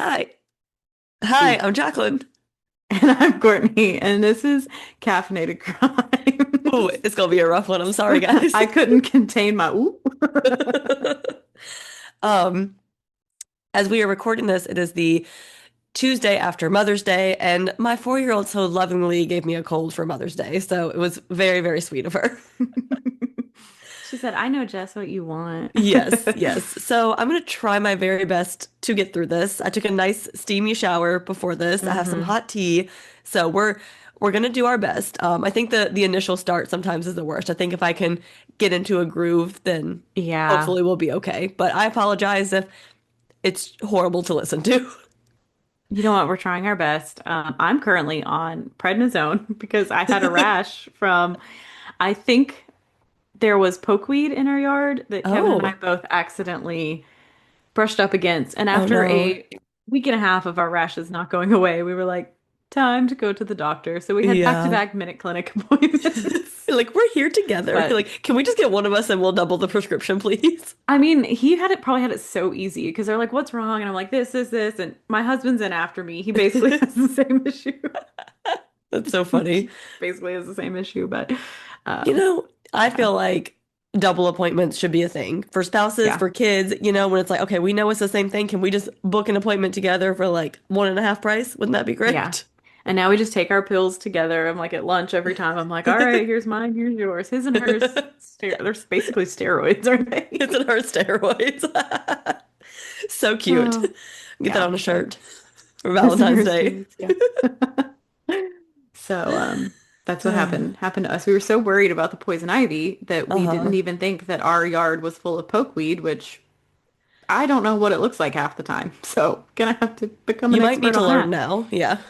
Hi. Hi, Ooh. I'm Jacqueline. And I'm Courtney, and this is Caffeinated Ooh, Crimes. it's gonna be a rough one. I'm sorry, guys. I couldn't contain my ooh. Um, as we are recording this, it is the Tuesday after Mother's Day, and my 4-year-old so lovingly gave me a cold for Mother's Day, so it was very, very sweet of her. She said, I know just what you want. Yes, yes. So I'm gonna try my very best to get through this. I took a nice steamy shower before this. I have some hmm hot tea, so we're gonna do our best. I think the initial start sometimes is the worst. I think if I can get into a groove, then Yeah. hopefully we'll be okay. But I apologize if it's horrible to listen to. You know what? We're trying our best. I'm currently on prednisone because I had a rash from, I think there was pokeweed in our yard that Kevin and I Oh, both accidentally brushed up against. And oh after no. a week and a half of our rashes not going away, we were like, time to go to the doctor. So we had Yeah. back-to-back minute clinic appointments. Like we're here together. But Like, can we just get one of us and we'll double the prescription, please? I mean, he had it probably had it so easy because they're like, what's wrong? And I'm like, this. And my husband's in after me. He basically has the same issue. That's so funny. Basically has the same issue, but You um know, I yeah. feel like double appointments should be a thing for spouses, Yeah. for kids, when it's like, okay, we know it's the same thing. Can we just book an appointment together for like one and a half price? Wouldn't that be Yeah. great? And now we just take our pills together. I'm like at lunch every time. I'm like, all right, here's mine, here's yours. His and hers, they're basically steroids, aren't It's they? in her steroids. So cute. Oh, Get that yeah, on a but shirt for his and Valentine's hers Day. steroids, yeah. So, that's what Uh-huh. happened to us. We were so worried about the poison ivy that we didn't even think that our yard was full of pokeweed, which I don't know what it looks like half the time. So, gonna have to become You an might need expert to on learn that. now. Yeah.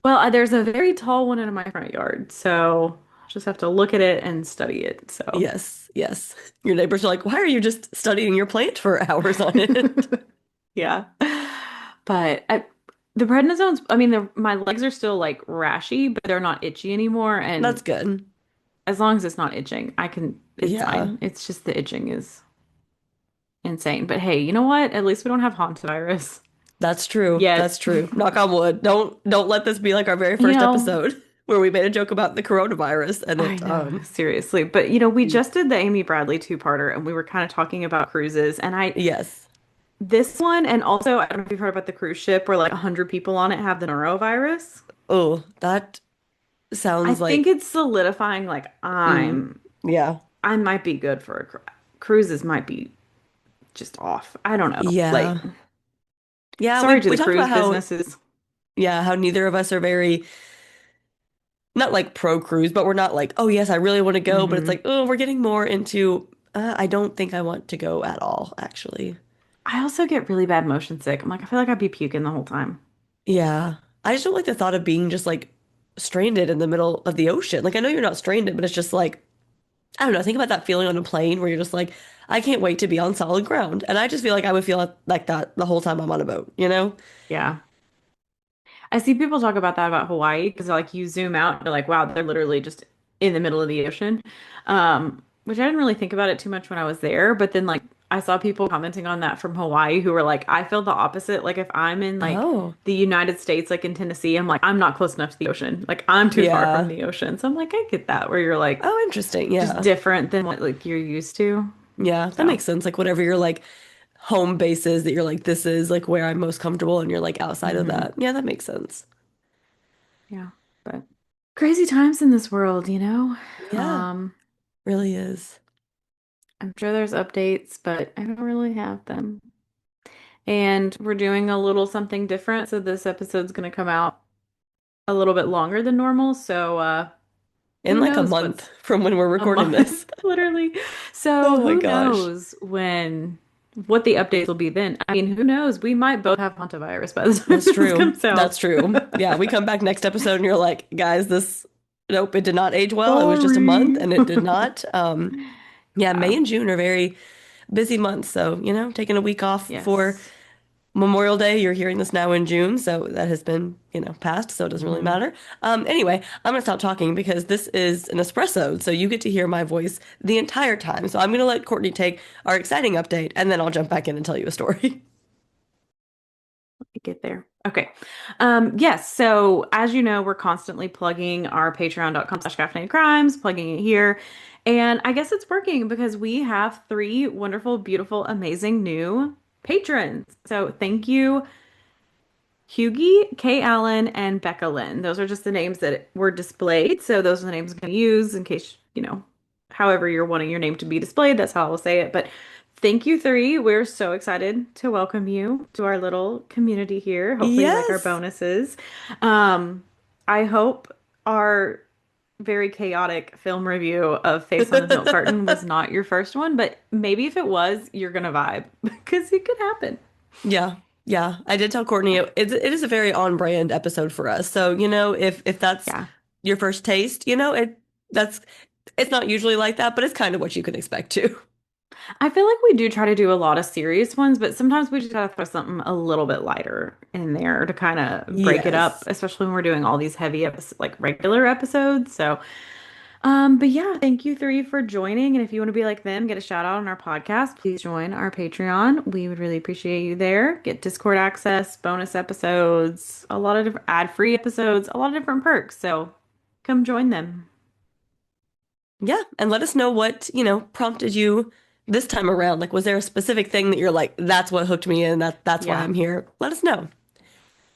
Well, there's a very tall one in my front yard, so I'll just have to look at it and study it. So, Yes, yes. Your neighbors are like, why are you just studying your plant for hours on end? yeah. But the prednisones, I mean, my legs are still like rashy, but they're not itchy anymore. That's And good. as long as it's not itching, it's Yeah. fine. It's just the itching is insane. But hey, you know what? At least we don't have hantavirus That's true. yet. That's true. Knock on wood. Don't let this be like our very You first know, episode where we made a joke about the coronavirus and I it know, seriously. But we just did the Amy Bradley two-parter and we were kind of talking about cruises. And yes. this one, and also, I don't know if you've heard about the cruise ship where like 100 people on it have the norovirus. Oh, that I sounds think like it's solidifying like mm, yeah. I might be good for cruises might be just off. I don't know. Like, Yeah. Yeah, we sorry to we the talked about cruise how businesses. how neither of us are very not like pro cruise, but we're not like, oh yes, I really want to go, but it's hmm like, oh, we're getting more into I don't think I want to go at all, actually. I also get really bad motion sick. I'm like, I feel like I'd be puking the whole time. Yeah. I just don't like the thought of being just like stranded in the middle of the ocean. Like I know you're not stranded, but it's just like I don't know, think about that feeling on a plane where you're just like, I can't wait to be on solid ground. And I just feel like I would feel like that the whole time I'm on a boat, you know? Yeah. I see people talk about that about Hawaii because like you zoom out and you're like, wow, they're literally just in the middle of the ocean. Which I didn't really think about it too much when I was there, but then like I saw people commenting on that from Hawaii who were like, I feel the opposite. Like if I'm in like Oh, the United States, like in Tennessee, I'm like, I'm not close enough to the ocean. Like I'm too far from yeah. the ocean. So I'm like, I get that where you're like Oh, interesting. just Yeah. different than what like you're used to. Yeah, that So makes sense. Like whatever your like home base is that you're like, this is like where I'm most comfortable and you're like outside of hmm that. Yeah, that makes sense. yeah, but crazy times in this world, you know? Yeah, Um, really is. I'm sure there's updates, but I don't really have them. And we're doing a little something different, so this episode's going to come out a little bit longer than normal. So, In who like a knows month what's from when we're a recording this. month, literally. So, Oh my who gosh. knows what the updates will be then? I mean, who knows? We might both have hantavirus by the time That's this true. comes out. That's true. Yeah, we come back next episode and you're like, guys, this nope, it did not age well. It was just a month Sorry. and it did not. Yeah, May Yeah. and June are very busy months. So, taking a week off for Yes. Memorial Day. You're hearing this now in June, so that has been, passed, so it doesn't really hmm matter. Anyway, I'm gonna stop talking because this is an espresso, so you get to hear my voice the entire time. So I'm gonna let Courtney take our exciting update, and then I'll jump back in and tell you a story. Get there. Okay. Yes. So as you know, we're constantly plugging our patreon.com/caffeinated crimes, plugging it here. And I guess it's working because we have three wonderful, beautiful, amazing new patrons. So thank you, Hughie, Kay Allen, and Becca Lynn. Those are just the names that were displayed. So those are the names I'm going to use in case, however you're wanting your name to be displayed. That's how I will say it. But thank you, three. We're so excited to welcome you to our little community here. Hopefully, you like our Yes. bonuses. Um, I hope our very chaotic film review of Face on the Milk Carton was not your first one, but maybe if it was, you're gonna vibe because it could happen. Yeah. Yeah. I did tell Courtney it is a very on brand episode for us. So, if that's Yeah. your first taste, that's it's not usually like that, but it's kind of what you can expect too. I feel like we do try to do a lot of serious ones, but sometimes we just gotta throw something a little bit lighter in there to kind of break it up, Yes. especially when we're doing all these heavy episodes, like regular episodes. So, but yeah, thank you three for joining. And if you want to be like them, get a shout out on our podcast, please join our Patreon. We would really appreciate you there. Get Discord access, bonus episodes, a lot of different ad-free episodes, a lot of different perks. So come join them. Yeah. And let us know what, prompted you this time around. Like, was there a specific thing that you're like, that's what hooked me in, that's why Yeah. I'm here? Let us know.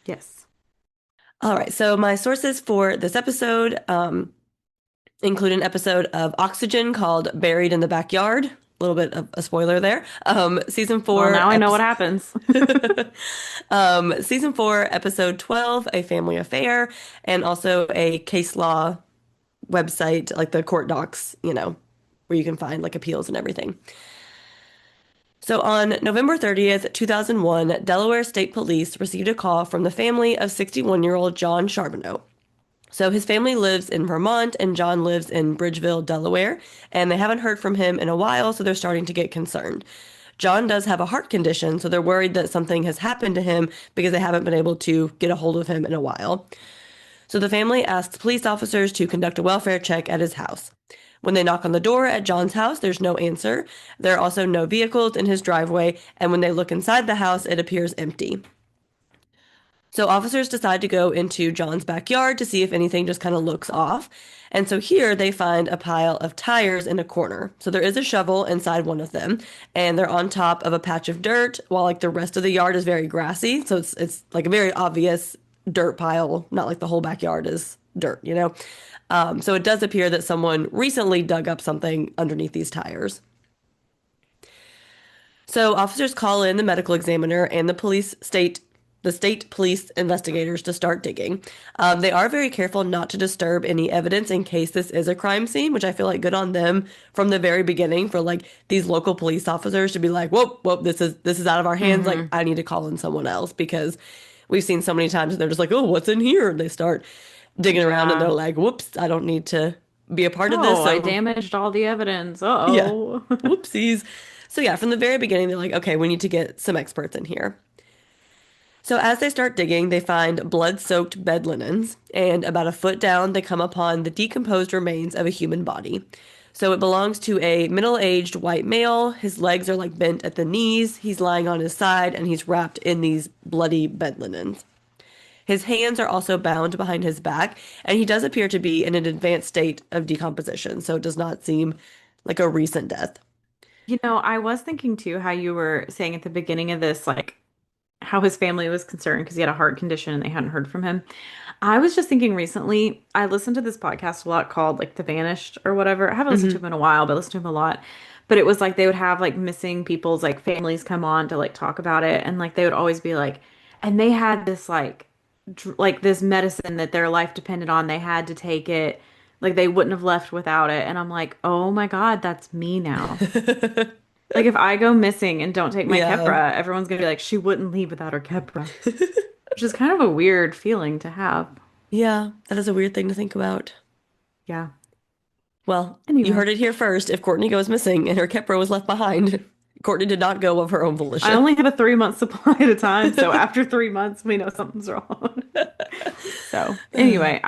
Yes. All right. So my sources for this episode include an episode of Oxygen called Buried in the Backyard. A little bit of a spoiler there. Season Well, four, now I know what happens. season four, episode 12, A Family Affair, and also a case law website, like the court docs, where you can find like appeals and everything. So on November 30th, 2001, Delaware State Police received a call from the family of 61-year-old John Charbonneau. So his family lives in Vermont and John lives in Bridgeville, Delaware, and they haven't heard from him in a while, so they're starting to get concerned. John does have a heart condition, so they're worried that something has happened to him because they haven't been able to get a hold of him in a while. So the family asks police officers to conduct a welfare check at his house. When they knock on the door at John's house, there's no answer. There are also no vehicles in his driveway, and when they look inside the house, it appears empty. So officers decide to go into John's backyard to see if anything just kind of looks off. And so here they find a pile of tires in a corner. So there is a shovel inside one of them, and they're on top of a patch of dirt while like the rest of the yard is very grassy. So it's like a very obvious dirt pile, not like the whole backyard is dirt. So it does appear that someone recently dug up something underneath these tires. So officers call in the medical examiner and the state police investigators to start digging. They are very careful not to disturb any evidence in case this is a crime scene, which I feel like good on them from the very beginning for like these local police officers to be like, whoa, whoa, this is out of our hands. Like Hmm. I need to call in someone else because we've seen so many times and they're just like, oh, what's in here? And they start digging around and they're Yeah. like, whoops, I don't need to be a part of this. Oh, I So damaged all the evidence. yeah, Uh-oh. whoopsies. So yeah, from the very beginning, they're like, okay, we need to get some experts in here. So as they start digging, they find blood-soaked bed linens, and about a foot down, they come upon the decomposed remains of a human body. So it belongs to a middle-aged white male. His legs are like bent at the knees. He's lying on his side, and he's wrapped in these bloody bed linens. His hands are also bound behind his back, and he does appear to be in an advanced state of decomposition, so it does not seem like a recent death. I was thinking too how you were saying at the beginning of this, like how his family was concerned because he had a heart condition and they hadn't heard from him. I was just thinking recently, I listened to this podcast a lot called like The Vanished or whatever. I haven't listened to Hmm. him in a while, but I listened to him a lot. But it was like they would have like missing people's like families come on to like talk about it. And like they would always be like, and they had this like this medicine that their life depended on. They had to take it. Like they wouldn't have left without it. And I'm like, oh my God, that's me now. Like if I go missing and don't take my Yeah. Keppra, everyone's gonna be like, she wouldn't leave without her Keppra, which is kind of a weird feeling to have. Yeah, that is a weird thing to think about. Yeah. Well, you Anyway, heard it here first. If Courtney goes missing and her Kepra was left behind, Courtney did not go of her own I volition. only had a 3 month supply at a time, so after 3 months, we know something's wrong. So anyway,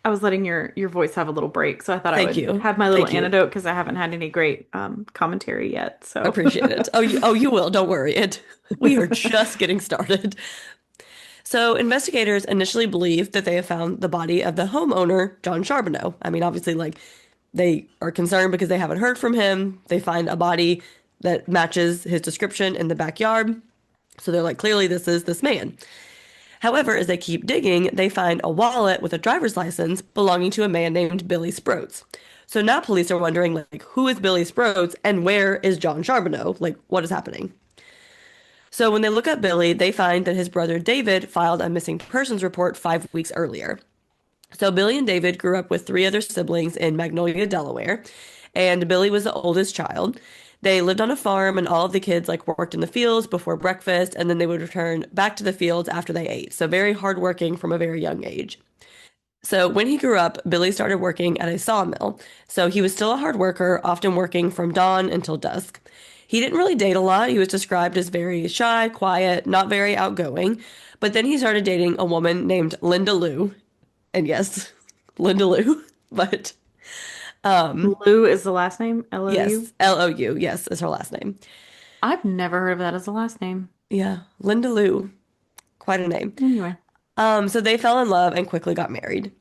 I was letting your voice have a little break, so I thought I Thank would you. have my little Thank you. anecdote because I haven't had any great commentary yet. So, Appreciate it. Oh, you will. Don't worry. We are just getting started. So, investigators initially believed that they have found the body of the homeowner, John Charbonneau. I mean, obviously, like, they are concerned because they haven't heard from him. They find a body that matches his description in the backyard. So they're like, clearly, this is this man. However, as they keep digging, they find a wallet with a driver's license belonging to a man named Billy Sproates. So now police are wondering, like, who is Billy Sproates and where is John Charbonneau? Like, what is happening? So when they look up Billy, they find that his brother David filed a missing persons report 5 weeks earlier. So Billy and David grew up with three other siblings in Magnolia, Delaware, and Billy was the oldest child. They lived on a farm, and all of the kids like worked in the fields before breakfast, and then they would return back to the fields after they ate. So very hardworking from a very young age. So when he grew up, Billy started working at a sawmill. So he was still a hard worker, often working from dawn until dusk. He didn't really date a lot. He was described as very shy, quiet, not very outgoing. But then he started dating a woman named Linda Lou. And yes, Linda Lou. But Lou is the last name, Lou. yes, Lou. Yes, is her last name. I've never heard of that as a last name. Yeah, Linda Lou. Quite a name. Anyway, So they fell in love and quickly got married.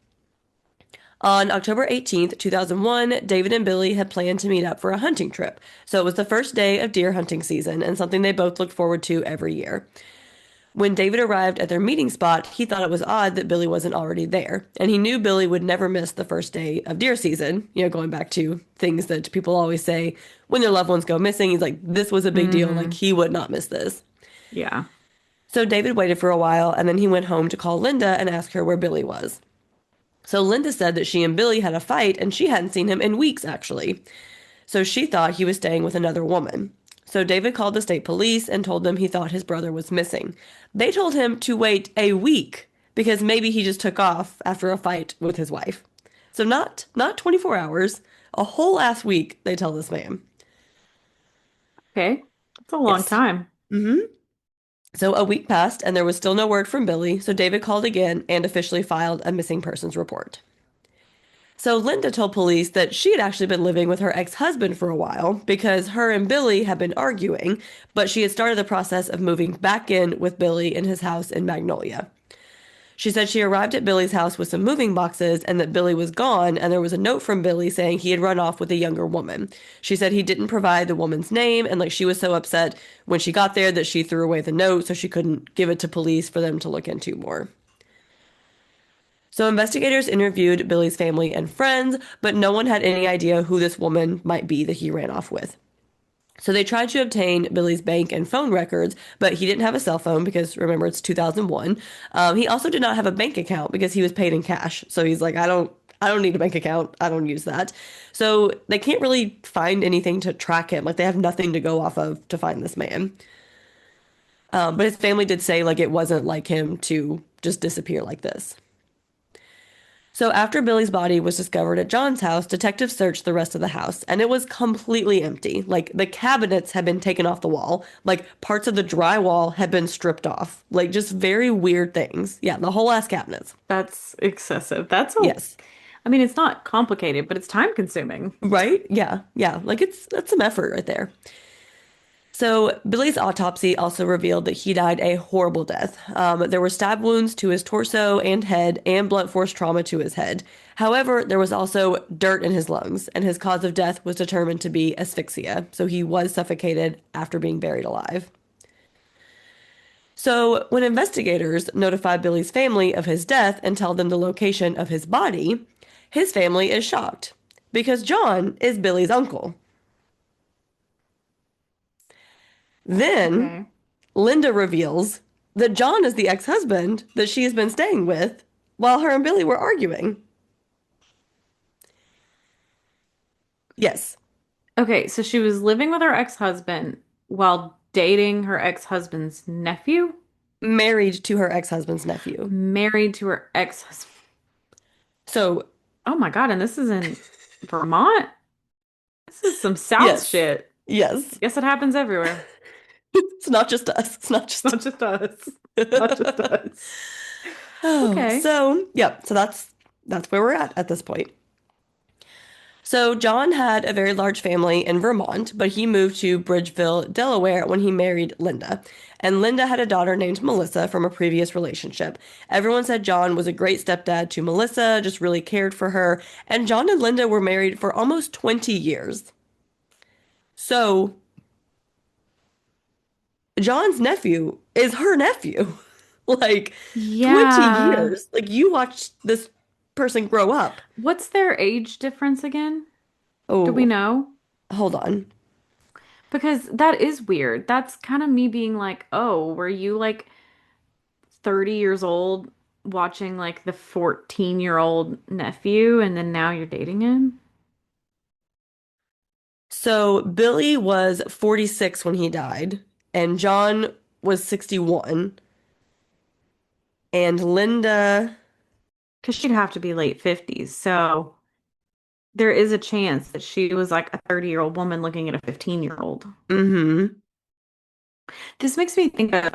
On October 18th, 2001, David and Billy had planned to meet up for a hunting trip. So it was the first day of deer hunting season and something they both looked forward to every year. When David arrived at their meeting spot, he thought it was odd that Billy wasn't already there. And he knew Billy would never miss the first day of deer season. You know, going back to things that people always say when their loved ones go missing, he's like, this was a big deal. Like, hmm he would not miss this. yeah. So David waited for a while and then he went home to call Linda and ask her where Billy was. So Linda said that she and Billy had a fight and she hadn't seen him in weeks, actually. So she thought he was staying with another woman. So David called the state police and told them he thought his brother was missing. They told him to wait a week because maybe he just took off after a fight with his wife. So not 24 hours, a whole ass week, they tell this man. Okay. That's a long Yes. time. hmm So a week passed and there was still no word from Billy, so David called again and officially filed a missing persons report. So Linda told police that she had actually been living with her ex-husband for a while because her and Billy had been arguing, but she had started the process of moving back in with Billy in his house in Magnolia. She said she arrived at Billy's house with some moving boxes and that Billy was gone, and there was a note from Billy saying he had run off with a younger woman. She said he didn't provide the woman's name, and like she was so upset when she got there that she threw away the note so she couldn't give it to police for them to look into more. So investigators interviewed Billy's family and friends, but no one had any idea who this woman might be that he ran off with. So they tried to obtain Billy's bank and phone records, but he didn't have a cell phone because remember it's 2001. He also did not have a bank account because he was paid in cash. So he's like, I don't need a bank account. I don't use that. So they can't really find anything to track him. Like they have nothing to go off of to find this man. But his family did say like it wasn't like him to just disappear like this. So after Billy's body was discovered at John's house, detectives searched the rest of the house, and it was completely empty. Like the cabinets had been taken off the wall, like parts of the drywall had been stripped off, like just very weird things. Yeah, the whole ass cabinets. That's excessive. That's a, Yes. I mean, it's not complicated, but it's time consuming. Right? Yeah. Yeah. Like that's some effort right there. So, Billy's autopsy also revealed that he died a horrible death. There were stab wounds to his torso and head, and blunt force trauma to his head. However, there was also dirt in his lungs, and his cause of death was determined to be asphyxia. So, he was suffocated after being buried alive. So, when investigators notified Billy's family of his death and tell them the location of his body, his family is shocked because John is Billy's uncle. Then Okay. Linda reveals that John is the ex-husband that she has been staying with while her and Billy were arguing. Yes, Okay, so she was living with her ex-husband while dating her ex-husband's nephew, married to her ex-husband's nephew. married to her ex-husband. So, Oh my God, and this is in Vermont? This is some South yes, shit. yes. Guess it happens everywhere. It's not just us. It's not It's just not just us. Not just us. Oh, Okay. so, yeah, so that's That's where we're at this point. So John had a very large family in Vermont, but he moved to Bridgeville, Delaware when he married Linda. And Linda had a daughter named Melissa from a previous relationship. Everyone said John was a great stepdad to Melissa, just really cared for her. And John and Linda were married for almost 20 years. So John's nephew is her nephew. Like 20 Yeah. years. Like you watched this person grow up. What's their age difference again? Do we Oh, know? hold on. Because that is weird. That's kind of me being like, oh, were you like 30 years old watching like the 14-year-old nephew and then now you're dating him? So Billy was 46 when he died, and John was 61, and Linda, Because she'd have to be late 50s. So there is a chance that she was like a 30-year-old woman looking at a 15-year-old. mm-hmm. This makes me think of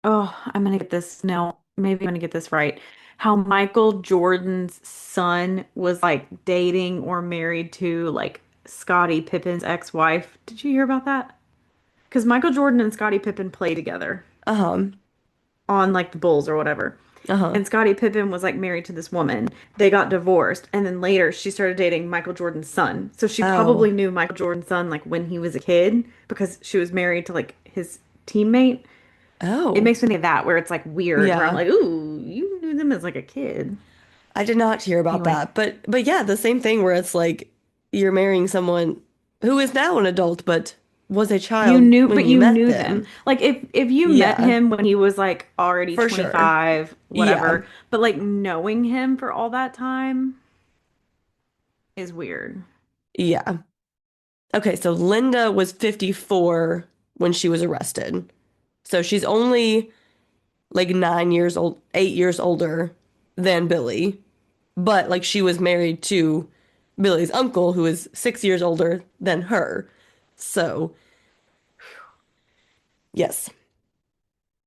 oh, I'm gonna get this. No, maybe I'm gonna get this right. How Michael Jordan's son was like dating or married to like Scottie Pippen's ex-wife. Did you hear about that? Because Michael Jordan and Scottie Pippen play together Uh-huh. on like the Bulls or whatever. Uh-huh. And Scottie Pippen was like married to this woman. They got divorced, and then later she started dating Michael Jordan's son. So she Oh. probably knew Michael Jordan's son like when he was a kid because she was married to like his teammate. It Oh. makes me think of that where it's like weird, where I'm Yeah. like, ooh, you knew them as like a kid. I did not hear about Anyway, that. But yeah, the same thing where it's like you're marrying someone who is now an adult but was a you child knew, when but you you met knew them. them. Like if you met Yeah, him when he was like already for sure. 25, Yeah. whatever, but like knowing him for all that time is weird. Yeah. Okay, so Linda was 54 when she was arrested. So she's only like 9 years old, 8 years older than Billy. But like she was married to Billy's uncle, who is 6 years older than her. So, yes.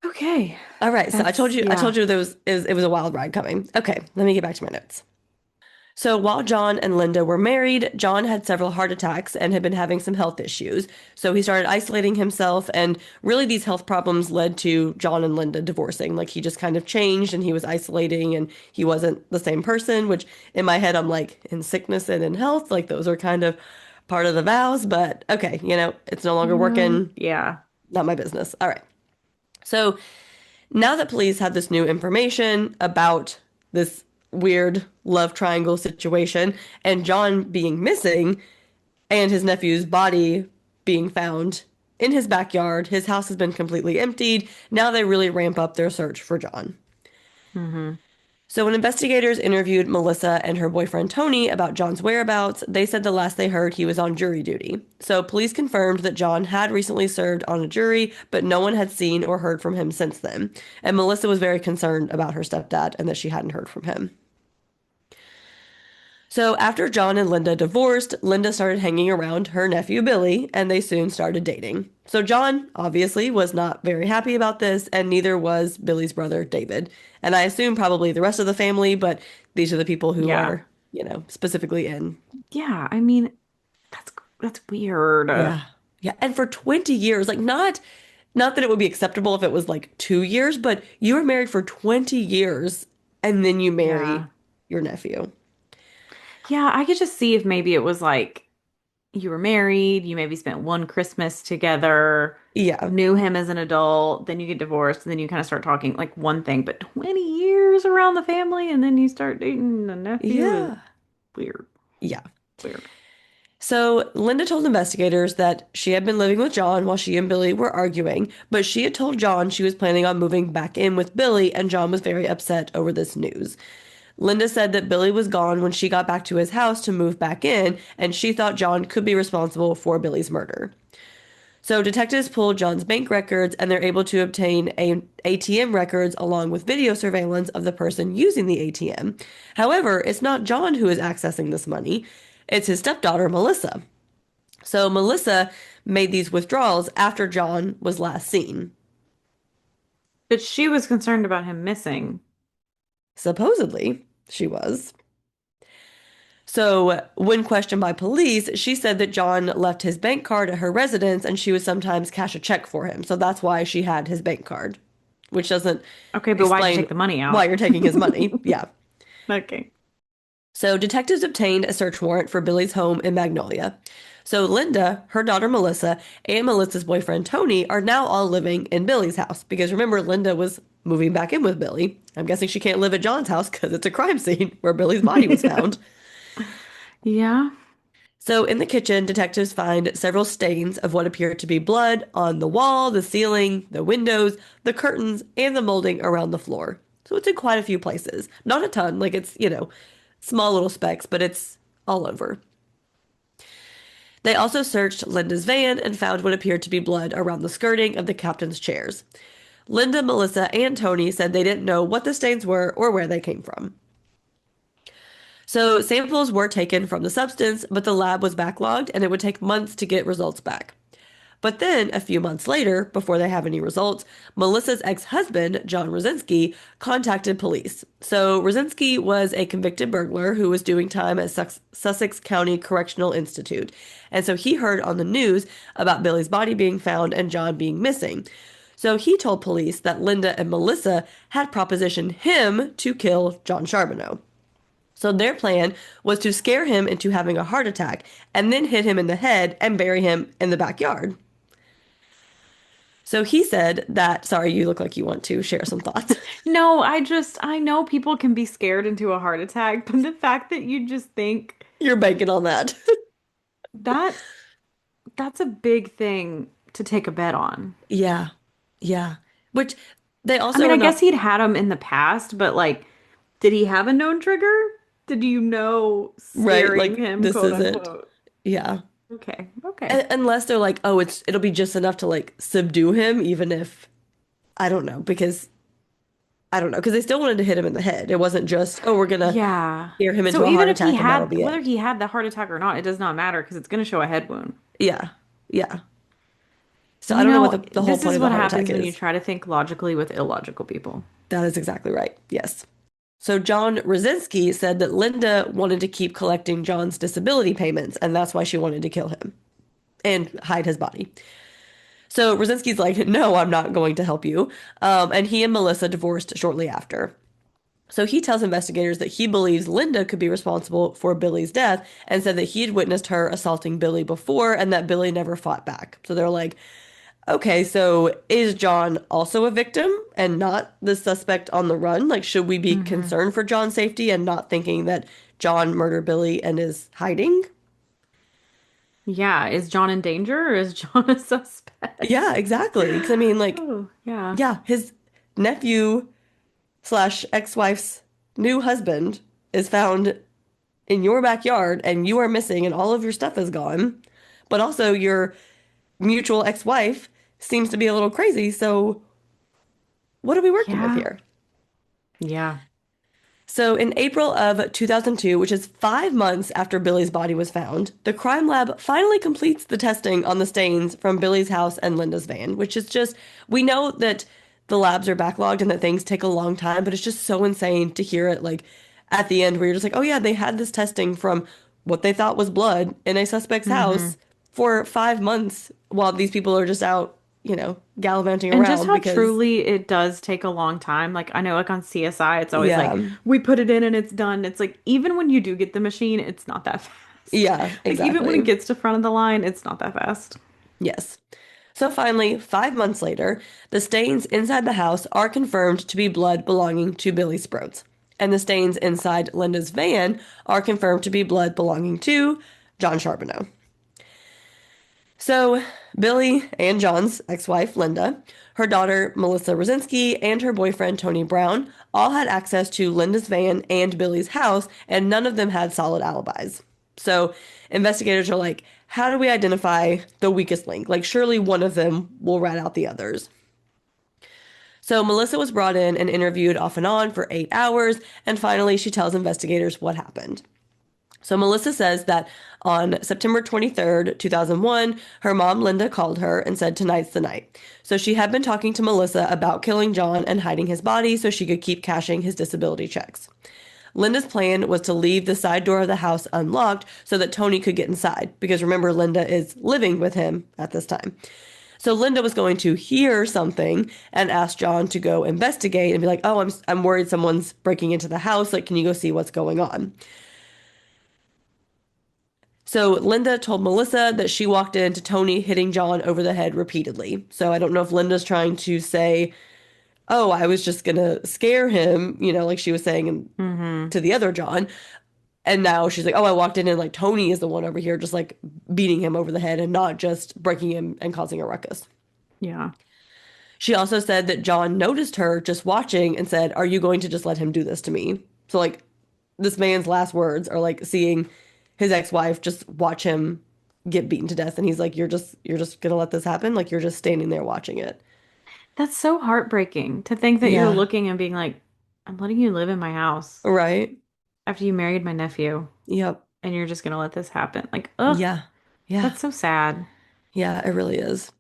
Okay. All right. So That's I yeah. told you it was a wild ride coming. Okay, let me get back to my notes. So while John and Linda were married, John had several heart attacks and had been having some health issues. So he started isolating himself, and really these health problems led to John and Linda divorcing. Like he just kind of changed and he was isolating and he wasn't the same person, which in my head I'm like, in sickness and in health, like those are kind of part of the vows, but okay, it's no longer working, Yeah. not my business. All right. So now that police had this new information about this weird love triangle situation and John being missing and his nephew's body being found in his backyard, his house has been completely emptied. Now they really ramp up their search for John. Hmm. So when investigators interviewed Melissa and her boyfriend Tony about John's whereabouts, they said the last they heard he was on jury duty. So police confirmed that John had recently served on a jury, but no one had seen or heard from him since then. And Melissa was very concerned about her stepdad and that she hadn't heard from him. So after John and Linda divorced, Linda started hanging around her nephew Billy, and they soon started dating. So John obviously was not very happy about this, and neither was Billy's brother David. And I assume probably the rest of the family, but these are the people who Yeah. are, specifically in. Yeah. I mean, that's that's weird. Yeah. Yeah. And for 20 years, like not that it would be acceptable if it was like 2 years, but you were married for 20 years and then you Yeah. marry your nephew. Yeah, I could just see if maybe it was like you were married, you maybe spent one Christmas together, Yeah. knew him as an adult, then you get divorced, and then you kind of start talking like one thing, but 20 years around the family, and then you start dating the nephew is Yeah. weird. Yeah. Weird. So Linda told investigators that she had been living with John while she and Billy were arguing, but she had told John she was planning on moving back in with Billy, and John was very upset over this news. Linda said that Billy was gone when she got back to his house to move back in, and she thought John could be responsible for Billy's murder. So detectives pulled John's bank records and they're able to obtain ATM records along with video surveillance of the person using the ATM. However, it's not John who is accessing this money. It's his stepdaughter, Melissa. So Melissa made these withdrawals after John was last seen. But she was concerned about him missing. Supposedly. She was. So, when questioned by police, she said that John left his bank card at her residence and she would sometimes cash a check for him. So that's why she had his bank card, which doesn't Okay, but why'd you explain take the money why out? you're taking his money. Yeah. Okay. So, detectives obtained a search warrant for Billy's home in Magnolia. So, Linda, her daughter Melissa, and Melissa's boyfriend Tony are now all living in Billy's house because remember, Linda was moving back in with Billy. I'm guessing she can't live at John's house because it's a crime scene where Billy's body was found. Yeah. So, in the kitchen, detectives find several stains of what appear to be blood on the wall, the ceiling, the windows, the curtains, and the molding around the floor. So, it's in quite a few places. Not a ton, like it's, small little specks, but it's all over. They also searched Linda's van and found what appeared to be blood around the skirting of the captain's chairs. Linda, Melissa, and Tony said they didn't know what the stains were or where they came from. So samples were taken from the substance, but the lab was backlogged and it would take months to get results back. But then, a few months later, before they have any results, Melissa's ex-husband, John Rosinski, contacted police. So Rosinski was a convicted burglar who was doing time at Sussex County Correctional Institute. And so he heard on the news about Billy's body being found and John being missing. So he told police that Linda and Melissa had propositioned him to kill John Charbonneau. So their plan was to scare him into having a heart attack and then hit him in the head and bury him in the backyard. So he said that, sorry, you look like you want to share some thoughts. No, I know people can be scared into a heart attack, but the fact that you just think You're banking on that. that that's a big thing to take a bet on. Yeah. Yeah. Which they I also mean, are I guess not he'd had them in the past, but like, did he have a known trigger? Did you know right. scaring Like, him, this quote isn't. unquote? Yeah. Okay, okay. Unless they're like, oh, it'll be just enough to like subdue him, even if I don't know, because I don't know, because they still wanted to hit him in the head. It wasn't just, oh, we're gonna Yeah. scare him into So a even heart if he attack and that'll had, be whether it. he had the heart attack or not, it does not matter because it's going to show a head wound. Yeah. Yeah. So I You don't know what know, the whole this point is of the what heart attack happens when you is. try to think logically with illogical people. That is exactly right. Yes. So John Rosinski said that Linda wanted to keep collecting John's disability payments, and that's why she wanted to kill him and hide his body. So Rosinski's like, no, I'm not going to help you. And he and Melissa divorced shortly after. So he tells investigators that he believes Linda could be responsible for Billy's death and said that he had witnessed her assaulting Billy before and that Billy never fought back. So they're like, okay, so is John also a victim and not the suspect on the run? Like, should we be Hmm. concerned for John's safety and not thinking that John murdered Billy and is hiding? Yeah, is John in danger or is John a Yeah, suspect? exactly. Because I mean, like, Oh, yeah. yeah, his nephew slash ex-wife's new husband is found in your backyard and you are missing and all of your stuff is gone. But also your mutual ex-wife seems to be a little crazy. So what are we working with Yeah. here? Yeah. So in April of 2002, which is 5 months after Billy's body was found, the crime lab finally completes the testing on the stains from Billy's house and Linda's van, which is just, we know that the labs are backlogged and that things take a long time, but it's just so insane to hear it like at the end where you're just like, oh yeah, they had this testing from what they thought was blood in a suspect's Hmm. house for 5 months while these people are just out, gallivanting And just around how because, truly it does take a long time. Like I know like on CSI, it's always yeah, like we put it in and it's done. It's like even when you do get the machine, it's not that fast. yeah, Like even when it exactly. gets to front of the line, it's not that fast. Yes. So finally, 5 months later, the stains inside the house are confirmed to be blood belonging to Billy Sproates. And the stains inside Linda's van are confirmed to be blood belonging to John Charbonneau. So Billy and John's ex-wife, Linda, her daughter, Melissa Rosinski, and her boyfriend, Tony Brown, all had access to Linda's van and Billy's house, and none of them had solid alibis. So investigators are like, how do we identify the weakest link? Like, surely one of them will rat out the others. So Melissa was brought in and interviewed off and on for 8 hours, and finally she tells investigators what happened. So Melissa says that on September 23rd, 2001, her mom Linda called her and said tonight's the night. So she had been talking to Melissa about killing John and hiding his body so she could keep cashing his disability checks. Linda's plan was to leave the side door of the house unlocked so that Tony could get inside, because remember, Linda is living with him at this time. So Linda was going to hear something and ask John to go investigate and be like, "Oh, I'm worried someone's breaking into the house. Like, can you go see what's going on?" So Linda told Melissa that she walked into Tony hitting John over the head repeatedly. So I don't know if Linda's trying to say, "Oh, I was just gonna scare him," like she was saying Hmm. to the other John. And now she's like, "Oh, I walked in and like Tony is the one over here just like beating him over the head and not just breaking him and causing a ruckus." Yeah. She also said that John noticed her just watching and said, "Are you going to just let him do this to me?" So like this man's last words are like seeing his ex-wife just watch him get beaten to death, and he's like, "You're just gonna let this happen? Like you're just standing there watching it." That's so heartbreaking to think that you're Yeah. looking and being like, I'm letting you live in my house Right. after you married my nephew, Yep. and you're just gonna let this happen. Like, ugh, Yeah. Yeah. that's so sad. Yeah, it really is.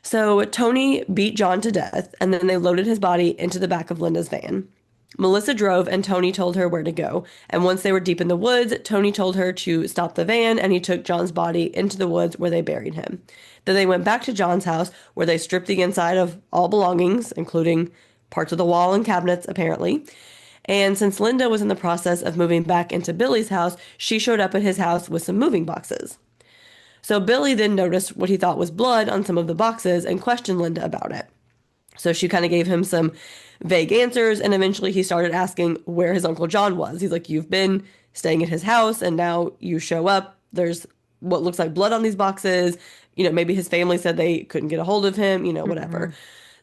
So Tony beat John to death, and then they loaded his body into the back of Linda's van. Melissa drove, and Tony told her where to go. And once they were deep in the woods, Tony told her to stop the van, and he took John's body into the woods where they buried him. Then they went back to John's house, where they stripped the inside of all belongings, including parts of the wall and cabinets, apparently. And since Linda was in the process of moving back into Billy's house, she showed up at his house with some moving boxes. So Billy then noticed what he thought was blood on some of the boxes and questioned Linda about it. So she kind of gave him some vague answers, and eventually he started asking where his Uncle John was. He's like, "You've been staying at his house, and now you show up. There's what looks like blood on these boxes. Maybe his family said they couldn't get a hold of him, whatever." Hmm.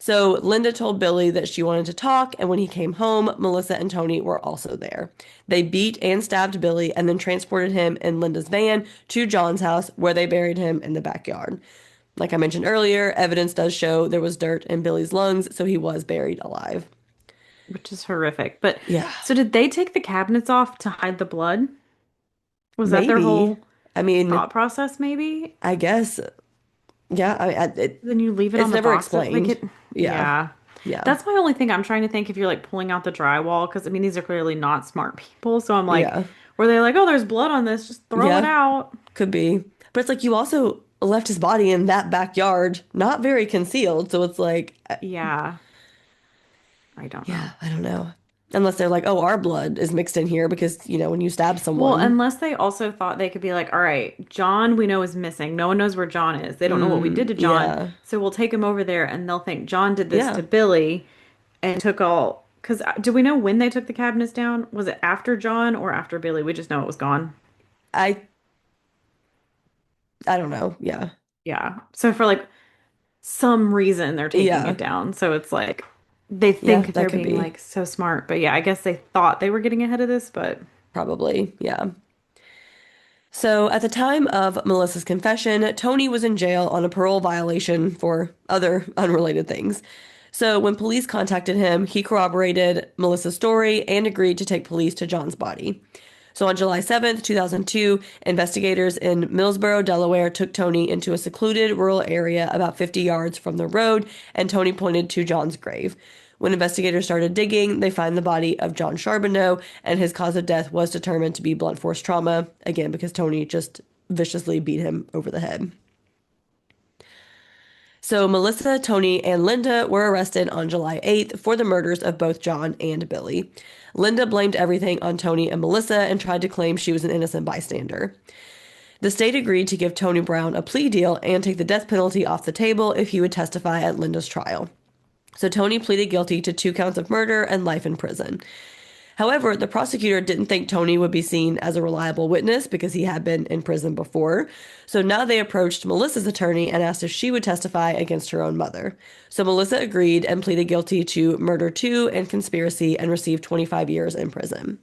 So Linda told Billy that she wanted to talk, and when he came home, Melissa and Tony were also there. They beat and stabbed Billy and then transported him in Linda's van to John's house, where they buried him in the backyard. Like I mentioned earlier, evidence does show there was dirt in Billy's lungs, so he was buried alive. Which is horrific. But Yeah, so did they take the cabinets off to hide the blood? Was that their maybe. whole I mean, thought process, maybe? I guess. Yeah, Then you leave it it's on the never boxes. Like explained. it, Yeah, yeah. yeah, That's my only thing. I'm trying to think if you're like pulling out the drywall, because I mean, these are clearly not smart people. So I'm like, yeah, were they like, oh, there's blood on this, just throw it yeah, out? could be. But it's like you also left his body in that backyard, not very concealed. So it's like, Yeah, I don't yeah, know. I don't know. Unless they're like, "Oh, our blood is mixed in here because, when you stab Well, someone." unless they also thought they could be like, all right, John, we know is missing. No one knows where John is. They don't know what we did to John. Yeah, So we'll take him over there and they'll think John did this to yeah. Billy and took all. Because do we know when they took the cabinets down? Was it after John or after Billy? We just know it was gone. I I don't know. Yeah. Yeah. So for like some reason, they're taking it Yeah. down. So it's like they Yeah, think that they're could being be like so smart. But yeah, I guess they thought they were getting ahead of this, but probably. Yeah. So at the time of Melissa's confession, Tony was in jail on a parole violation for other unrelated things. So when police contacted him, he corroborated Melissa's story and agreed to take police to John's body. So on July 7th, 2002, investigators in Millsboro, Delaware took Tony into a secluded rural area about 50 yards from the road, and Tony pointed to John's grave. When investigators started digging, they find the body of John Charbonneau, and his cause of death was determined to be blunt force trauma, again, because Tony just viciously beat him over the head. So Melissa, Tony, and Linda were arrested on July 8th for the murders of both John and Billy. Linda blamed everything on Tony and Melissa and tried to claim she was an innocent bystander. The state agreed to give Tony Brown a plea deal and take the death penalty off the table if he would testify at Linda's trial. So Tony pleaded guilty to 2 counts of murder and life in prison. However, the prosecutor didn't think Tony would be seen as a reliable witness because he had been in prison before. So now they approached Melissa's attorney and asked if she would testify against her own mother. So Melissa agreed and pleaded guilty to murder two and conspiracy and received 25 years in prison.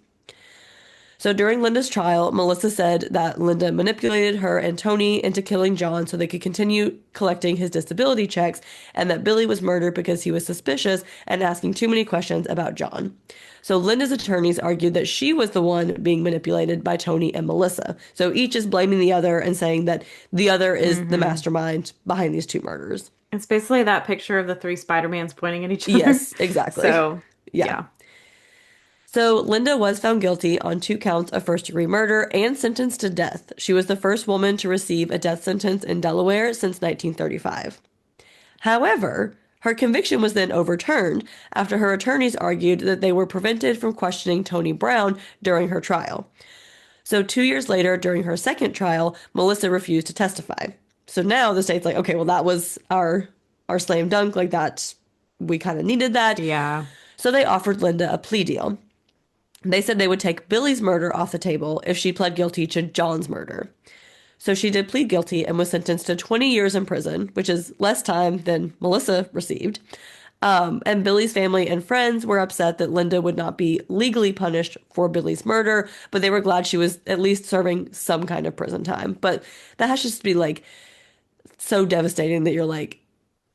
So during Linda's trial, Melissa said that Linda manipulated her and Tony into killing John so they could continue collecting his disability checks, and that Billy was murdered because he was suspicious and asking too many questions about John. So Linda's attorneys argued that she was the one being manipulated by Tony and Melissa. So each is blaming the other and saying that the other is the hmm. mastermind behind these two murders. It's basically that picture of the three Spider-Mans pointing at each other. Yes, exactly. So Yeah. yeah. So Linda was found guilty on 2 counts of first-degree murder and sentenced to death. She was the first woman to receive a death sentence in Delaware since 1935. However, her conviction was then overturned after her attorneys argued that they were prevented from questioning Tony Brown during her trial. So 2 years later, during her second trial, Melissa refused to testify. So now the state's like, okay, well, that was our slam dunk, like that we kind of needed that. Yeah. So they offered Linda a plea deal. They said they would take Billy's murder off the table if she pled guilty to John's murder. So she did plead guilty and was sentenced to 20 years in prison, which is less time than Melissa received. And Billy's family and friends were upset that Linda would not be legally punished for Billy's murder, but they were glad she was at least serving some kind of prison time. But that has just to be like so devastating that you're like,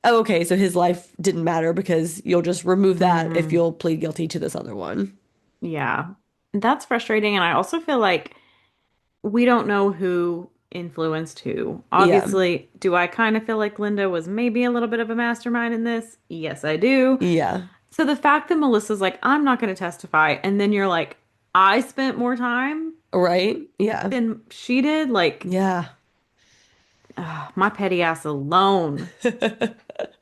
oh, okay, so his life didn't matter because you'll just remove that if Hmm. you'll plead guilty to this other one. Yeah. That's frustrating. And I also feel like we don't know who influenced who. Yeah, Obviously, do I kind of feel like Linda was maybe a little bit of a mastermind in this? Yes, I do. yeah, So the fact that Melissa's like, I'm not going to testify, and then you're like, I spent more time right? Yeah, than she did, like, yeah. my petty ass alone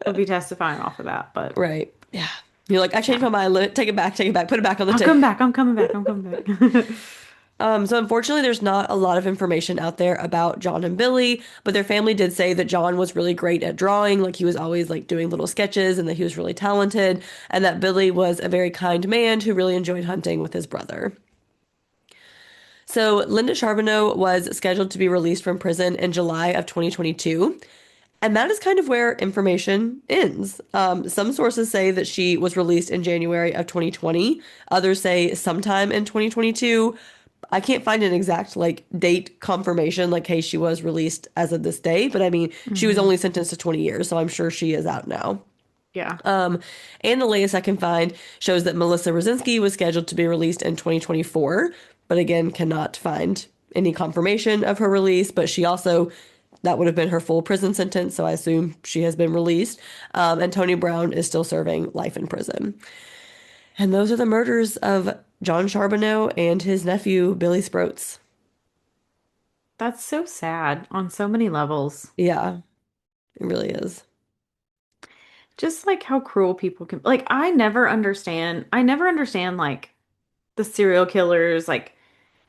would be testifying off of that. But Right. Yeah. You're like, I changed yeah, my mind. Take it back, put it back on the I'll table. come back. I'm coming back. I'm coming back. So unfortunately, there's not a lot of information out there about John and Billy, but their family did say that John was really great at drawing, like he was always like doing little sketches and that he was really talented, and that Billy was a very kind man who really enjoyed hunting with his brother. So Linda Charbonneau was scheduled to be released from prison in July of 2022. And that is kind of where information ends. Some sources say that she was released in January of 2020. Others say sometime in 2022. I can't find an exact like date confirmation, like, hey, she was released as of this day. But I mean, she was Hmm. only sentenced to 20 years, so I'm sure she is out now. Yeah, Um, and the latest I can find shows that Melissa Rosinski was scheduled to be released in 2024, but again, cannot find any confirmation of her release. But she also, that would have been her full prison sentence, so I assume she has been released. And Tony Brown is still serving life in prison. And those are the murders of John Charbonneau and his nephew, Billy Sproates. that's so sad on so many levels. Yeah, it really is. Just like how cruel people can, like, I never understand like the serial killers, like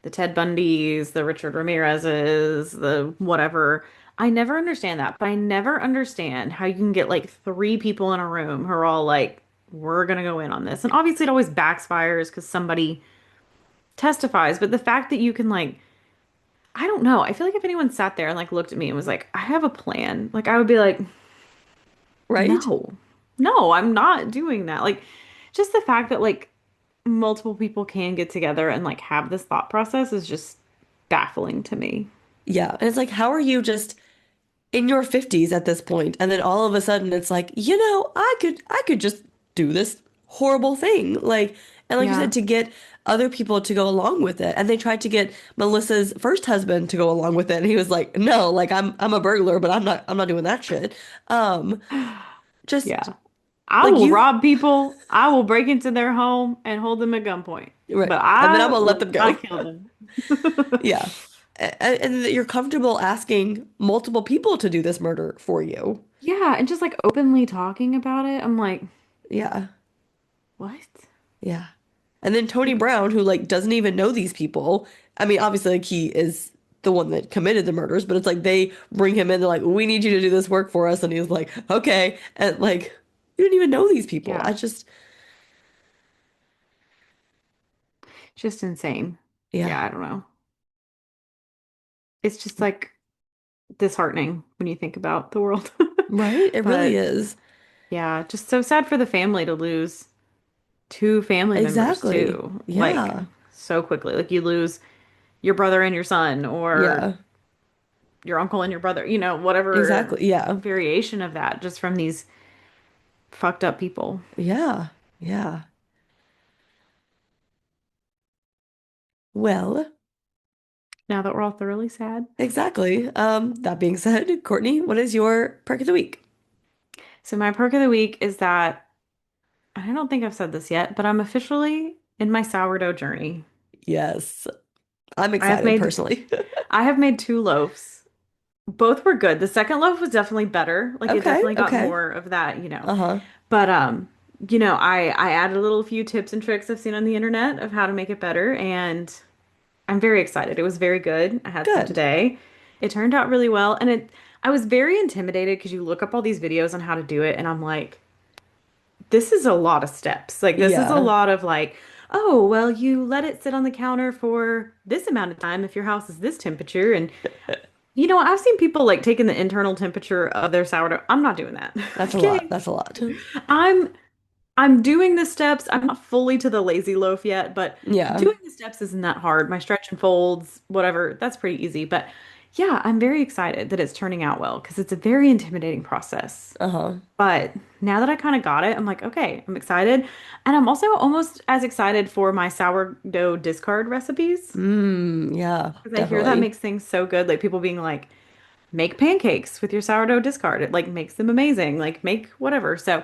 the Ted Bundys, the Richard Ramirez's, the whatever. I never understand that, but I never understand how you can get like three people in a room who are all like, we're gonna go in on this. And obviously it always backfires because somebody testifies, but the fact that you can like, I don't know. I feel like if anyone sat there and like looked at me and was like, I have a plan, like I would be like, Right? no, no, I'm not doing that. Like, just the fact that like multiple people can get together and like have this thought process is just baffling to me. Yeah. And it's like, how are you just in your 50s at this point, and then all of a sudden it's like, I could just do this horrible thing. Like, and like you Yeah. said, to get other people to go along with it. And they tried to get Melissa's first husband to go along with it. And he was like, no, like I'm a burglar, but I'm not doing that shit. Um, just Yeah. I like will you rob people. I will break into their home and hold them at gunpoint, right. but And then I'm I gonna let will them not go. kill them. Yeah. And that you're comfortable asking multiple people to do this murder for you. Yeah, and just like openly talking about it, I'm like, Yeah. what? Yeah. And then Tony Brown, who like doesn't even know these people. I mean, obviously, like he is the one that committed the murders, but it's like they bring him in, they're like, we need you to do this work for us. And he's like, okay. And like, you didn't even know these people. Yeah, I just, just insane. yeah, Yeah, I don't know. It's just like disheartening when you think about the world. right? It really But is. yeah, just so sad for the family to lose two family members Exactly. too. Like Yeah. so quickly. Like you lose your brother and your son or Yeah. your uncle and your brother, whatever Exactly. Yeah. variation of that just from these fucked up people. Yeah. Yeah. Well, Now that we're all thoroughly sad. exactly. That being said, Courtney, what is your perk of the week? So my perk of the week is that I don't think I've said this yet, but I'm officially in my sourdough journey, Yes. I'm I have excited made personally. I have made two loaves. Both were good. The second loaf was definitely better. Like it Okay, definitely got okay. more of that, Uh-huh. But I added a little few tips and tricks I've seen on the internet of how to make it better, and I'm very excited. It was very good. I had some Good. today. It turned out really well, and it I was very intimidated because you look up all these videos on how to do it, and I'm like, this is a lot of steps. Like this is a Yeah. lot of like, oh, well, you let it sit on the counter for this amount of time if your house is this temperature. And I've seen people like taking the internal temperature of their sourdough. I'm not doing that. That's a lot. Okay. That's a lot. I'm I'm doing the steps. I'm not fully to the lazy loaf yet, but Yeah. doing the steps isn't that hard. My stretch and folds, whatever, that's pretty easy. But yeah, I'm very excited that it's turning out well because it's a very intimidating process. Uh-huh. But now that I kind of got it, I'm like, okay, I'm excited. And I'm also almost as excited for my sourdough discard recipes Yeah, because I hear that definitely. makes things so good. Like people being like, make pancakes with your sourdough discard. It like makes them amazing. Like make whatever. So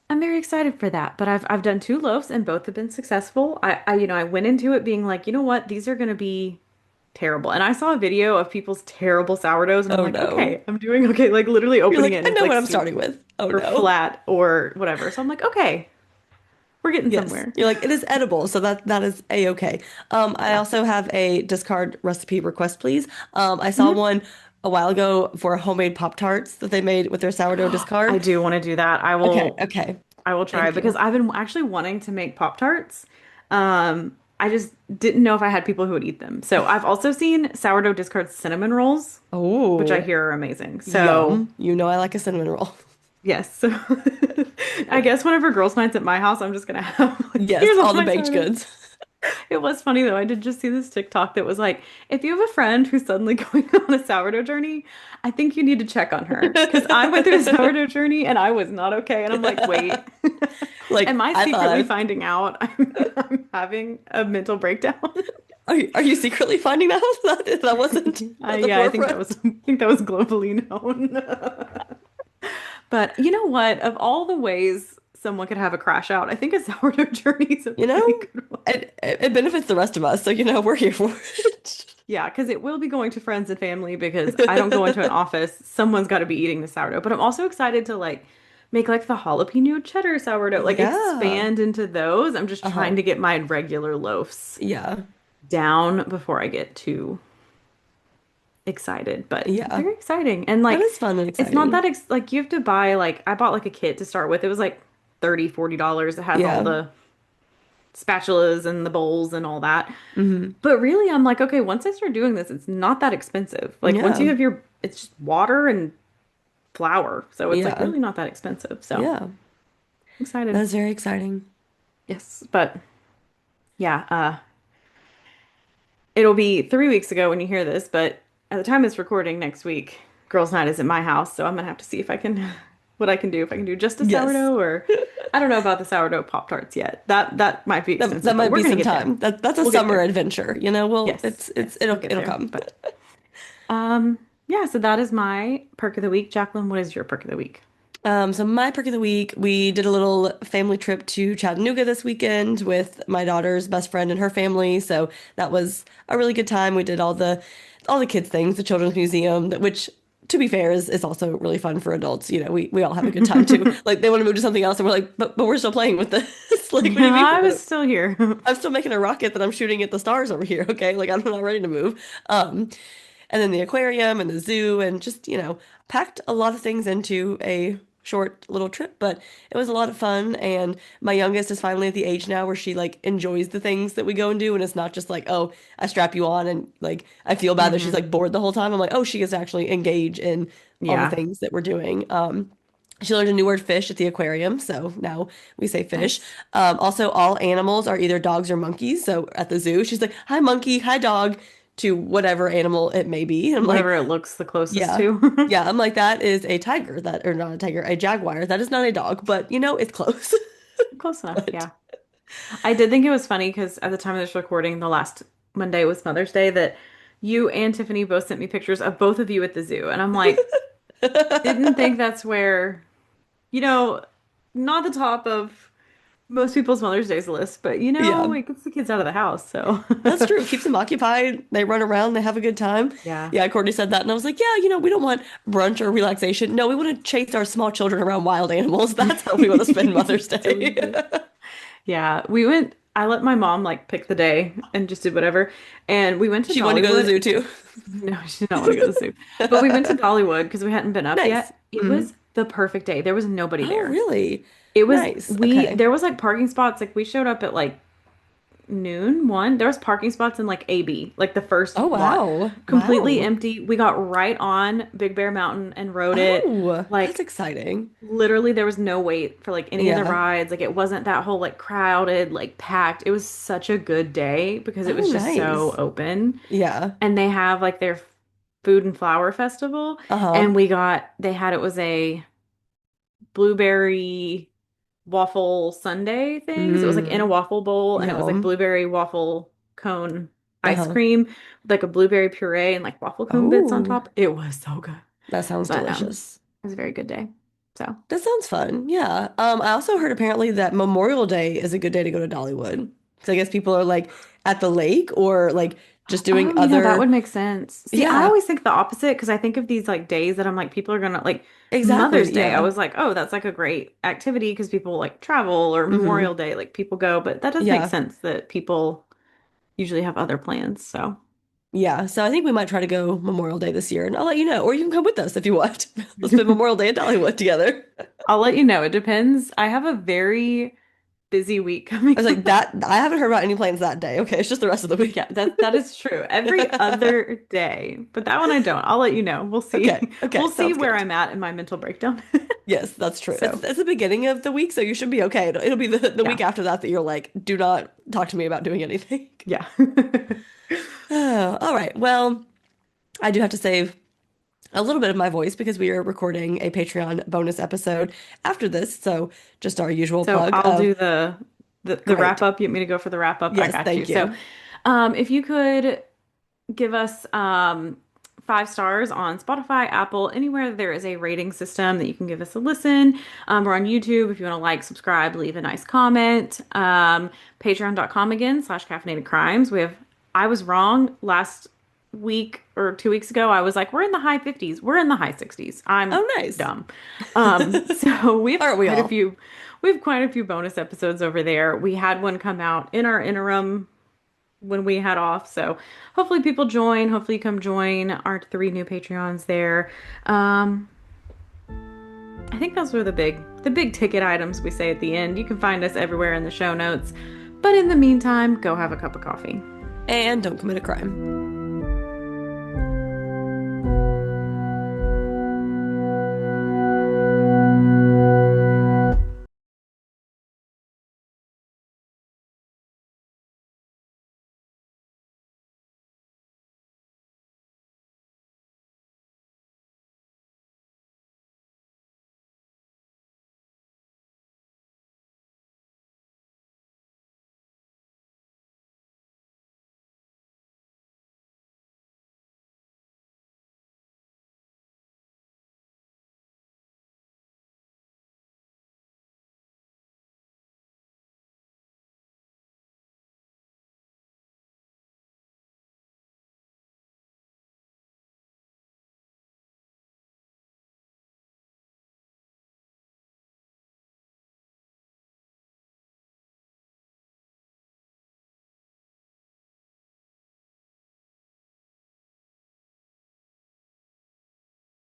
I'm very excited for that. But I've done two loaves and both have been successful. I went into it being like, you know what, these are gonna be terrible. And I saw a video of people's terrible sourdoughs and I'm Oh like, no. okay, I'm doing okay. Like literally You're opening it like, and I it's know like what I'm soup starting with. Oh or no. flat or whatever. So I'm like, okay, we're getting Yes. somewhere. You're like, it is edible, so that is a-okay. I Yeah. also have a discard recipe request, please. I saw Mhm. one a while ago for homemade Pop-Tarts that they made with their sourdough I discard. do want to do that. Okay, okay. I will try Thank because you. I've been actually wanting to make Pop-Tarts. I just didn't know if I had people who would eat them. So I've also seen sourdough discard cinnamon rolls, which I Oh, hear are amazing. So yum. You know I like a cinnamon roll. yes. So I guess whenever girls' nights at my house, I'm just gonna have like, Yes, here's all all the my baked sourdough. goods. It was funny though. I did just see this TikTok that was like, if you have a friend who's suddenly going on a sourdough journey, I think you need to check on her. Because I went through a sourdough journey and I was not okay. And I'm like, wait, Like am I I thought I secretly was, finding out I'm having a mental breakdown? are you secretly finding out that wasn't at the Yeah, forefront? I think that was globally known. But you know what? Of all the ways someone could have a crash out, I think a sourdough journey is a You pretty know, good one. it benefits the rest of us, so we're here for Yeah, because it will be going to friends and family because I don't go into an it. office. Someone's got to be eating the sourdough. But I'm also excited to like make like the jalapeno cheddar sourdough, like Yeah. expand into those. I'm just trying Uh-huh. to get my regular loaves Yeah. down before I get too excited. But Yeah. very exciting. And That like is fun and it's not exciting. that ex like you have to buy like I bought like a kit to start with. It was like $30, $40. It has all Yeah. the spatulas and the bowls and all that. Hmm. But really, I'm like, okay, once I start doing this, it's not that expensive. Like once you Yeah. have it's just water and flour. So it's like Yeah. really not that expensive. So I'm Yeah. That excited. is very exciting. Yes. But yeah, it'll be 3 weeks ago when you hear this, but at the time it's recording next week, girls' night is at my house. So I'm gonna have to see if I can, what I can do, if I can do just a Yes. sourdough or I don't know about the sourdough Pop-Tarts yet. That might be That expensive, but might we're be gonna some get there. time. That's a We'll get summer there. adventure. Well, Yes, it's yes, we'll get it'll there. come. But yeah, so that is my perk of the week. Jacqueline, what is your perk of the week? So my perk of the week, we did a little family trip to Chattanooga this weekend with my daughter's best friend and her family. So that was a really good time. We did all the kids things, the children's museum, which to be fair is also really fun for adults. We all have a good time too. Like they want to move to something else and we're like, but we're still playing with this. Like, what do you mean I was still here. I'm still making a rocket that I'm shooting at the stars over here, okay? Like I'm not ready to move. Um, and then the aquarium and the zoo and just, packed a lot of things into a short little trip, but it was a lot of fun. And my youngest is finally at the age now where she like enjoys the things that we go and do. And it's not just like, oh, I strap you on and like I feel bad that she's Hmm. like bored the whole time. I'm like, oh, she gets to actually engage in all the Yeah, things that we're doing. She learned a new word fish at the aquarium, so now we say fish. nice. Also, all animals are either dogs or monkeys. So at the zoo, she's like, "Hi, monkey. Hi, dog," to whatever animal it may be. And I'm like, Whatever it looks the closest "Yeah, to. yeah." I'm like, "That is a tiger. That or not a tiger, a jaguar. That is not a dog, but it's close." Close enough, But yeah. I did think it was funny because at the time of this recording, the last Monday was Mother's Day, that you and Tiffany both sent me pictures of both of you at the zoo. And I'm like, didn't think that's where, you know, not the top of most people's Mother's Day's list, but Yeah. it gets the kids out of the house, so That's true. Keeps them occupied. They run around, they have a good time. yeah. Yeah, Courtney said that, and I was like, yeah, we don't want brunch or relaxation. No, we want to chase our small children around wild animals. That's how we want to spend Mother's That's what we Day. do. Yeah, I let my mom like pick the day and just did whatever. And we went to She wanted to go to the Dollywood. zoo too. No, she did not want to go to the zoo. But we went to Dollywood because we hadn't been up Nice. yet. It Mhm. was the perfect day. There was nobody Oh, there. really? It was Nice. we Okay. there was like parking spots. Like we showed up at like noon, one. There was parking spots in like AB, like the first Oh, lot, wow. completely Wow. empty. We got right on Big Bear Mountain and rode it. Oh, that's Like exciting. literally there was no wait for like any of the Yeah. rides. Like it wasn't that whole like crowded, like packed. It was such a good day because it Oh, was just so nice. open. Yeah. And they have like their food and flower festival Uh-huh. and they had it was a blueberry waffle sundae thing. So it was like in a Mm, waffle bowl and it was like yum. blueberry waffle cone ice Uh-huh. cream with like a blueberry puree and like waffle cone bits on Oh, top. It was so good. that sounds But delicious. it was a very good day. So That sounds fun. Yeah. I also heard apparently that Memorial Day is a good day to go to Dollywood. Because I guess people are like at the lake or like just doing oh, that other. would make sense. See, I Yeah, always think the opposite because I think of these like days that I'm like, people are gonna like Mother's exactly. Day. I Yeah. was like, oh, that's like a great activity because people like travel or Hmm. Memorial Day, like people go, but that does make Yeah. sense that people usually have other plans. So Yeah. So I think we might try to go Memorial Day this year and I'll let you know. Or you can come with us if you want. Let's spend Memorial Day at Dollywood together. I'll let you know. It depends. I have a very busy week I coming was like, up. that I haven't heard about any plans that day. Okay, it's just the rest of the week. Yeah, that is true. Every other day, but that one I don't. I'll let you know. We'll see. Okay. Okay. We'll see Sounds where good. I'm at in my mental breakdown. Yes, that's true. It's, So, it's the beginning of the week, so you should be okay. It'll be the yeah. week after that that you're like, do not talk to me about doing anything. Yeah. Oh, all right. Well, I do have to save a little bit of my voice because we are recording a Patreon bonus episode after this. So just our usual So plug I'll of do the wrap great. up. You want me to go for the wrap up? I Yes, got you. thank So you. if you could give us 5 stars on Spotify, Apple, anywhere there is a rating system that you can give us a listen. We're on YouTube if you want to like, subscribe, leave a nice comment. Patreon.com again /caffeinated crimes. I was wrong last week or 2 weeks ago. I was like, we're in the high 50s. We're in the high 60s. I'm Oh, nice. dumb. So Aren't we all? we have quite a few bonus episodes over there. We had one come out in our interim when we had off. So hopefully people join. Hopefully you come join our 3 new Patreons there. Um, I think those were the big ticket items we say at the end. You can find us everywhere in the show notes. But in the meantime, go have a cup of coffee. And don't commit a crime.